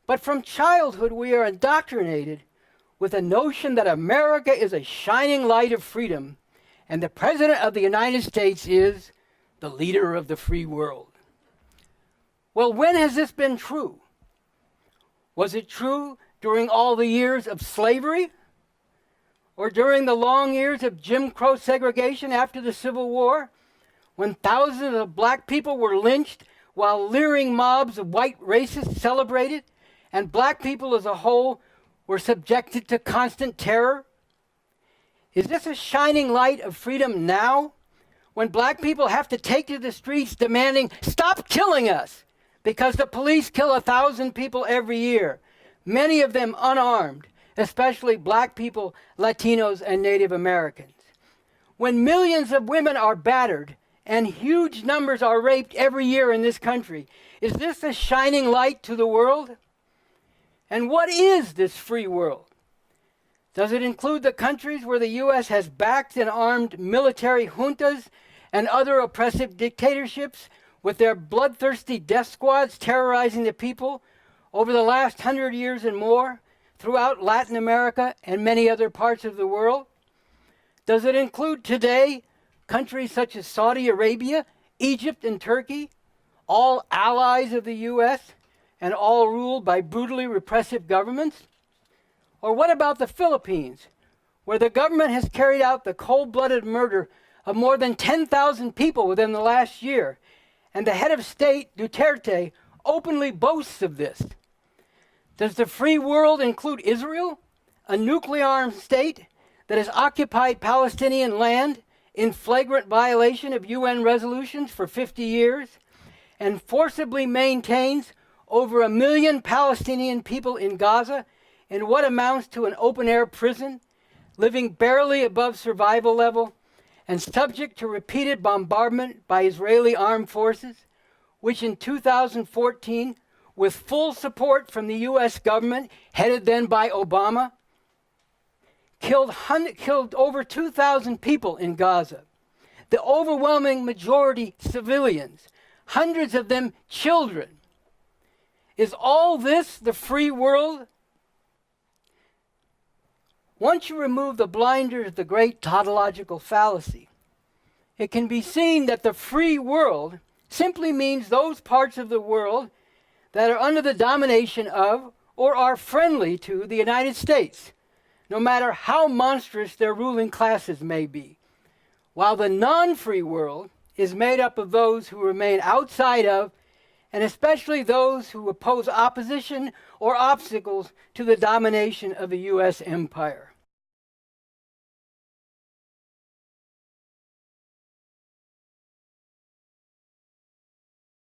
But from childhood, we are indoctrinated with the notion that America is a shining light of freedom, and the President of the United States is the leader of the free world. Well, when has this been true? Was it true during all the years of slavery? Or during the long years of Jim Crow segregation after the Civil War, when thousands of black people were lynched while leering mobs of white racists celebrated, and black people as a whole were subjected to constant terror? Is this a shining light of freedom now, when black people have to take to the streets demanding, "Stop killing us," because the police kill 1,000 people every year, many of them unarmed, especially black people, Latinos, and Native Americans? When millions of women are battered and huge numbers are raped every year in this country, is this a shining light to the world? And what is this free world? Does it include the countries where the U.S. has backed and armed military juntas and other oppressive dictatorships with their bloodthirsty death squads terrorizing the people over the last 100 years and more throughout Latin America and many other parts of the world? Does it include today countries such as Saudi Arabia, Egypt, and Turkey, all allies of the U.S., and all ruled by brutally repressive governments? Or what about the Philippines, where the government has carried out the cold-blooded murder of more than 10,000 people within the last year, and the head of state, Duterte, openly boasts of this? Does the free world include Israel, a nuclear-armed state that has occupied Palestinian land in flagrant violation of UN resolutions for 50 years, and forcibly maintains over 1 million Palestinian people in Gaza in what amounts to an open-air prison, living barely above survival level, and subject to repeated bombardment by Israeli armed forces, which in 2014, with full support from the U.S. government, headed then by Obama, killed over 2,000 people in Gaza, the overwhelming majority civilians, hundreds of them children? Is all this the free world? Once you remove the blinders of the great tautological fallacy, it can be seen that the free world simply means those parts of the world that are under the domination of or are friendly to the United States, no matter how monstrous their ruling classes may be, while the non-free world is made up of those who remain outside of, and especially those who oppose opposition or obstacles to the domination of the U.S. empire.